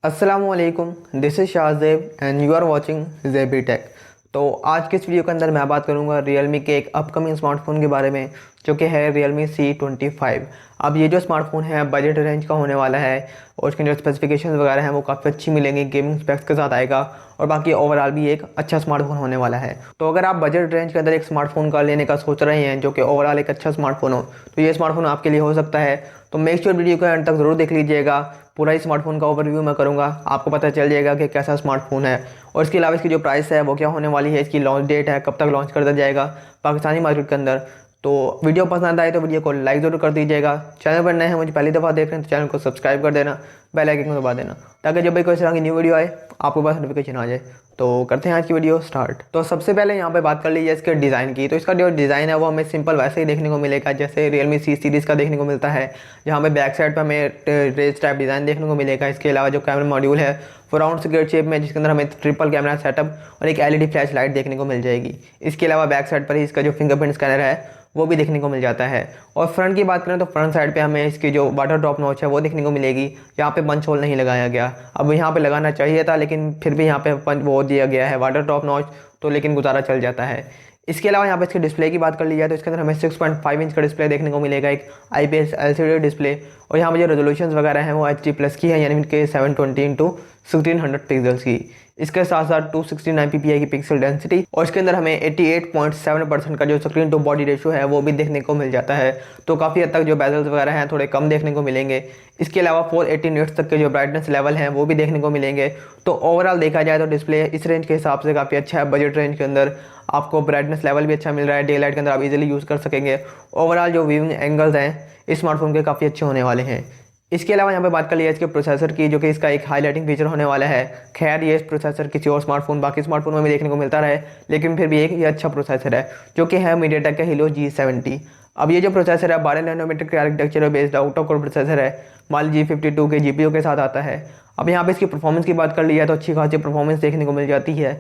अस्सलामुअलैकुम, this is Shahzeb and you are watching Zebi tech. तो आज के इस वीडियो के अंदर मैं बात करूंगा Realme के एक अपकमिंग स्मार्टफोन के बारे में, जो कि है Realme C25। अब ये जो स्मार्टफोन है बजट रेंज का होने वाला है और इसके जो स्पेसिफिकेशंस वगैरह हैं वो काफ़ी अच्छी मिलेंगी, गेमिंग स्पेक्स के साथ आएगा और बाकी ओवरऑल भी एक अच्छा स्मार्टफोन होने वाला है। तो अगर आप बजट रेंज के अंदर एक स्मार्टफोन का लेने का सोच रहे हैं जो कि ओवरऑल एक अच्छा स्मार्टफोन हो, तो ये स्मार्टफोन आपके लिए हो सकता है। तो मेक श्योर वीडियो को एंड तक ज़रूर देख लीजिएगा। पूरा ही स्मार्टफोन का ओवरव्यू मैं करूंगा, आपको पता चल जाएगा कि कैसा स्मार्टफोन है और इसके अलावा इसकी जो प्राइस है वो क्या होने वाली है, इसकी लॉन्च डेट है, कब तक लॉन्च कर दिया जाएगा पाकिस्तानी मार्केट के अंदर। तो वीडियो पसंद आए तो वीडियो को लाइक ज़रूर कर दीजिएगा। चैनल पर नए हैं, मुझे पहली दफ़ा देख रहे हैं तो चैनल को सब्सक्राइब कर देना, बेल आइकन को दबा देना ताकि जब भी कोई इस तरह की न्यू वीडियो आए आपके पास नोटिफिकेशन आ जाए। तो करते हैं आज की वीडियो स्टार्ट। तो सबसे पहले यहाँ पे बात कर लीजिए इसके डिज़ाइन की। तो इसका जो डिज़ाइन है वो हमें सिंपल वैसे ही देखने को मिलेगा जैसे Realme C सीरीज़ का देखने को मिलता है, जहाँ पे बैक साइड पर हमें रेज टाइप डिज़ाइन देखने को मिलेगा। इसके अलावा जो कैमरा मॉड्यूल है वो राउंड स्क्वायर शेप में, जिसके अंदर हमें ट्रिपल कैमरा सेटअप और एक LED फ्लैश लाइट देखने को मिल जाएगी। इसके अलावा बैक साइड पर ही इसका जो फिंगरप्रिंट स्कैनर है वो भी देखने को मिल जाता है। और फ्रंट की बात करें तो फ्रंट साइड पे हमें इसकी जो वाटर ड्रॉप नॉच है वो देखने को मिलेगी। यहाँ पे पंच होल नहीं लगाया गया, अब यहाँ पे लगाना चाहिए था लेकिन फिर भी यहाँ पे पंच वो दिया गया है वाटर ड्रॉप नॉच, तो लेकिन गुजारा चल जाता है। इसके अलावा यहाँ पे इसके डिस्प्ले की बात कर ली जाए तो इसके अंदर हमें 6.5 इंच का डिस्प्ले देखने को मिलेगा, एक IPS LCD डिस्प्ले। और यहाँ पे जो रेजोल्यूशन वगैरह हैं वो HD+ की है, यानी कि 720x1600 पिक्सल्स की। इसके साथ साथ 269 ppi की पिक्सल डेंसिटी और इसके अंदर हमें 88.7% का जो स्क्रीन टू बॉडी रेशियो है वो भी देखने को मिल जाता है। तो काफ़ी हद तक जो बेजल्स वगैरह हैं थोड़े कम देखने को मिलेंगे। इसके अलावा 480 निट्स तक के जो ब्राइटनेस लेवल हैं वो भी देखने को मिलेंगे। तो ओवरऑल देखा जाए तो डिस्प्ले इस रेंज के हिसाब से काफ़ी अच्छा है। बजट रेंज के अंदर आपको ब्राइटनेस लेवल भी अच्छा मिल रहा है, डे लाइट के अंदर आप इजीली यूज़ कर सकेंगे। ओवरऑल जो व्यूइंग एंगल्स हैं इस स्मार्टफोन के काफ़ी अच्छे होने वाले हैं। इसके अलावा यहाँ पे बात कर लिया इसके प्रोसेसर की, जो कि इसका एक हाईलाइटिंग फीचर होने वाला है। खैर ये प्रोसेसर किसी और स्मार्टफोन बाकी स्मार्टफोन में भी देखने को मिलता रहे, लेकिन फिर भी एक ये अच्छा प्रोसेसर है जो कि है मीडियाटेक का हीलो G70। अब ये जो प्रोसेसर है 12 नैनोमीटर के architecture based out of core processor है, माल G52 के GPU के साथ आता है। अब यहाँ पे इसकी परफॉर्मेंस की बात कर ली है तो अच्छी खासी परफॉर्मेंस देखने को मिल जाती है।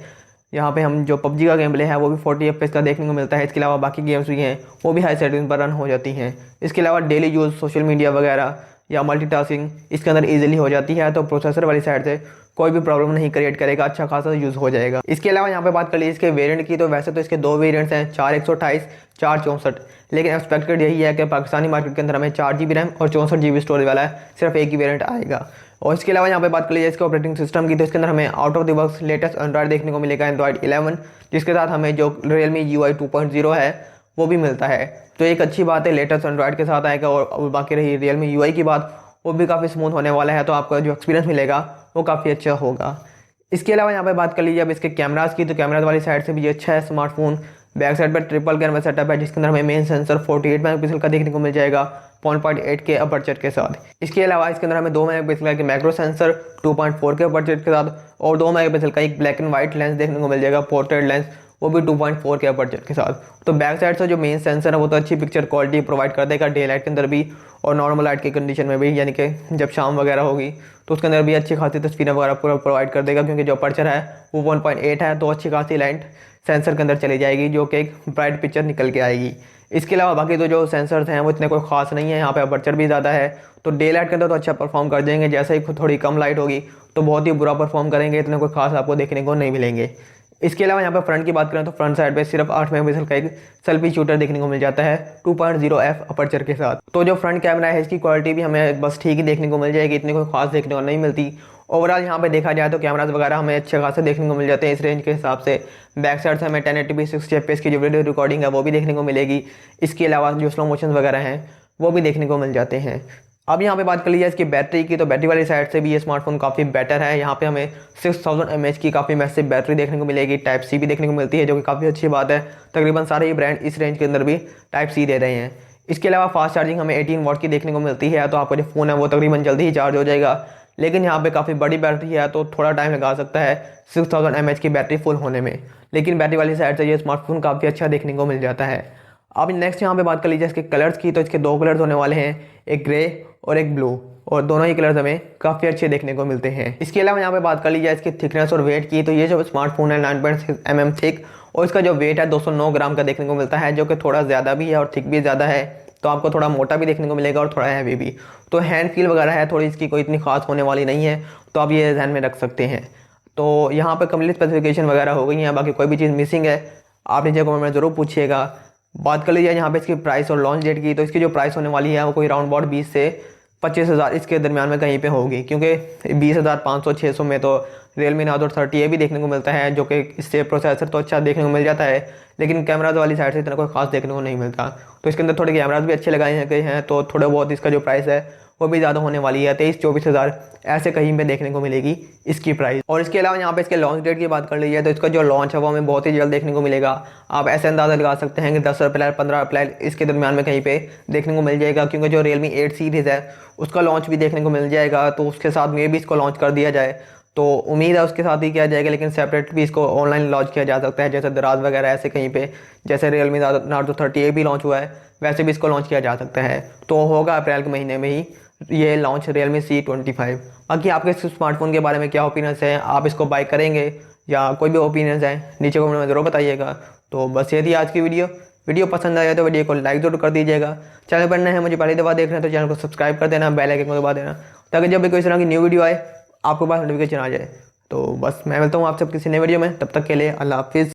यहाँ पे हम जो PUBG का गेम प्ले है वो भी 40 FPS का देखने को मिलता है। इसके अलावा बाकी गेम्स भी हैं वो भी हाई सेटिंग पर रन हो जाती हैं। इसके अलावा डेली यूज़ सोशल मीडिया वगैरह या मल्टीटास्किंग इसके अंदर इजीली हो जाती है, तो प्रोसेसर वाली साइड से कोई भी प्रॉब्लम नहीं क्रिएट करेगा, अच्छा खासा यूज़ हो जाएगा। इसके अलावा यहाँ पे बात कर लीजिए इसके वेरिएंट की, तो वैसे तो इसके दो वेरिएंट्स हैं, 4128, 464, लेकिन एक्सपेक्टेड यही है कि पाकिस्तानी मार्केट के अंदर हमें 4GB रैम और 64GB स्टोरेज वाला सिर्फ एक ही वेरिएंट आएगा। और इसके अलावा यहाँ पे बात कर लीजिए इसके ऑपरेटिंग सिस्टम की, तो इसके अंदर हमें out of the box latest Android देखने को मिलेगा, एंड्रॉइड 11, जिसके साथ हमें जो Realme UI 2.0 है वो भी मिलता है। तो एक अच्छी बात है, लेटेस्ट एंड्रॉइड के साथ आएगा। और बाकी रही Realme UI की बात, वो भी काफ़ी स्मूथ होने वाला है, तो आपका जो एक्सपीरियंस मिलेगा वो काफ़ी अच्छा होगा। इसके अलावा यहाँ पे बात कर लीजिए अब इसके कैमरास की, तो कैमराज वाली साइड से भी अच्छा है स्मार्टफोन। बैक साइड पर ट्रिपल कैमरा सेटअप है, जिसके अंदर हमें मेन सेंसर 48 मेगापिक्सल का देखने को मिल जाएगा 1.8 के अपर्चर के साथ। इसके अलावा इसके अंदर हमें 2 मेगापिक्सल का मैक्रो सेंसर 2.4 के अपर्चर के साथ और 2 मेगापिक्सल का एक ब्लैक एंड व्हाइट लेंस देखने को मिल जाएगा, पोर्ट्रेट लेंस, वो भी 2.4 के अपर्चर के साथ। तो बैक साइड से जो मेन सेंसर है वो तो अच्छी पिक्चर क्वालिटी प्रोवाइड कर देगा डे लाइट के अंदर भी और नॉर्मल लाइट की कंडीशन में भी, यानी कि जब शाम वगैरह होगी तो उसके अंदर भी अच्छी खासी तस्वीरें वगैरह पूरा प्रोवाइड कर देगा, क्योंकि जो अपर्चर है वो 1.8 है, तो अच्छी खासी लाइट सेंसर के अंदर चली जाएगी जो कि एक ब्राइट पिक्चर निकल के आएगी। इसके अलावा बाकी तो जो सेंसर्स हैं वो इतने कोई खास नहीं है, यहाँ पे अपर्चर भी ज़्यादा है, तो डे लाइट के अंदर तो अच्छा परफॉर्म कर देंगे। जैसे ही थोड़ी कम लाइट होगी तो बहुत ही बुरा परफॉर्म करेंगे, इतने कोई खास आपको देखने को नहीं मिलेंगे। इसके अलावा यहाँ पे फ्रंट की बात करें तो फ्रंट साइड पे सिर्फ 8 मेगापिक्सल का एक सेल्फी शूटर देखने को मिल जाता है 2.0f अपर्चर के साथ। तो जो फ्रंट कैमरा है इसकी क्वालिटी भी हमें बस ठीक ही देखने को मिल जाएगी, इतनी कोई खास देखने को नहीं मिलती। ओवरऑल यहाँ पे देखा जाए तो कैमराज वगैरह हमें अच्छे खासे देखने को मिल जाते हैं इस रेंज के हिसाब से। बैक साइड से हमें 1080p 60 fps की जो वीडियो रिकॉर्डिंग है वो भी देखने को मिलेगी। इसके अलावा जो स्लो मोशन वगैरह हैं वो भी देखने को मिल जाते हैं। अब यहाँ पे बात कर लीजिए इसकी बैटरी की, तो बैटरी वाली साइड से भी ये स्मार्टफोन काफ़ी बेटर है। यहाँ पे हमें 6000 mAh की काफ़ी मैसिव बैटरी देखने को मिलेगी, टाइप सी भी देखने को मिलती है, जो कि काफ़ी अच्छी बात है। तकरीबन सारे ही ब्रांड इस रेंज के अंदर भी टाइप सी दे रहे हैं। इसके अलावा फास्ट चार्जिंग हमें 18 वाट की देखने को मिलती है, तो आपका जो फ़ोन है वो तकरीबन जल्दी ही चार्ज हो जाएगा। लेकिन यहाँ पे काफ़ी बड़ी बैटरी है तो थोड़ा टाइम लगा सकता है 6000 mAh की बैटरी फुल होने में, लेकिन बैटरी वाली साइड से ये स्मार्टफोन काफ़ी अच्छा देखने को मिल जाता है। अब नेक्स्ट यहाँ पे बात कर लीजिए इसके कलर्स की, तो इसके दो कलर्स होने वाले हैं, एक ग्रे और एक ब्लू, और दोनों ही कलर्स हमें काफ़ी अच्छे देखने को मिलते हैं। इसके अलावा यहाँ पे बात कर लीजिए इसकी थिकनेस और वेट की, तो ये जो स्मार्टफोन है 9.6 mm थिक और इसका जो वेट है 209 ग्राम का देखने को मिलता है, जो कि थोड़ा ज़्यादा भी है और थिक भी ज़्यादा है। तो आपको थोड़ा मोटा भी देखने को मिलेगा और थोड़ा हैवी भी। तो हैंड फील वगैरह है थोड़ी इसकी कोई इतनी खास होने वाली नहीं है, तो आप ये ध्यान में रख सकते हैं। तो यहाँ पर कंप्लीट स्पेसिफिकेशन वगैरह हो गई हैं, बाकी कोई भी चीज़ मिसिंग है आप नीचे कमेंट में ज़रूर पूछिएगा। बात कर लीजिए यहाँ पे इसकी प्राइस और लॉन्च डेट की, तो इसकी जो प्राइस होने वाली है वो कोई राउंड अबाउट 20 से 25,000 इसके दरमियान में कहीं पे होगी, क्योंकि 20,500 600 में तो Realme Nazo 30 ये भी देखने को मिलता है, जो कि इससे प्रोसेसर तो अच्छा देखने को मिल जाता है, लेकिन कैमराज वाली साइड से इतना कोई खास देखने को नहीं मिलता। तो इसके अंदर थोड़े कैमराज भी अच्छे लगाए गए हैं, तो थोड़ा बहुत इसका जो प्राइस है वो भी ज़्यादा होने वाली है, 23-24,000 ऐसे कहीं पे देखने को मिलेगी इसकी प्राइस। और इसके अलावा यहाँ पे इसके लॉन्च डेट की बात कर लीजिए तो इसका जो लॉन्च है वो हमें बहुत ही जल्द देखने को मिलेगा। आप ऐसे अंदाज़ा लगा सकते हैं कि 10 अप्रैल 15 अप्रैल इसके दरमियान में कहीं पे देखने को मिल जाएगा, क्योंकि जो Realme 8 सीरीज़ है उसका लॉन्च भी देखने को मिल जाएगा, तो उसके साथ में भी इसको लॉन्च कर दिया जाए तो उम्मीद है उसके साथ ही किया जाएगा, लेकिन सेपरेट भी इसको ऑनलाइन लॉन्च किया जा सकता है, जैसे दराज वगैरह ऐसे कहीं पे, जैसे Realme Nazo 30 भी लॉन्च हुआ है वैसे भी इसको लॉन्च किया जा सकता है। तो होगा अप्रैल के महीने में ही ये लॉन्च Realme C25। बाकी आपके इस स्मार्टफोन के बारे में क्या ओपिनियंस है, आप इसको बाय करेंगे या कोई भी ओपिनियंस है नीचे कमेंट में ज़रूर बताइएगा। तो बस ये थी आज की वीडियो पसंद आया तो वीडियो को लाइक जरूर कर दीजिएगा। चैनल पर नए हैं, मुझे पहली दफ़ा देख रहे हैं तो चैनल को सब्सक्राइब कर देना, बेल आइकन को दबा देना, ताकि जब भी कोई इस तरह की न्यू वीडियो आए आपके पास नोटिफिकेशन आ जाए। तो बस मैं मिलता हूँ आप सब किसी नए वीडियो में, तब तक के लिए अल्लाह हाफिज़।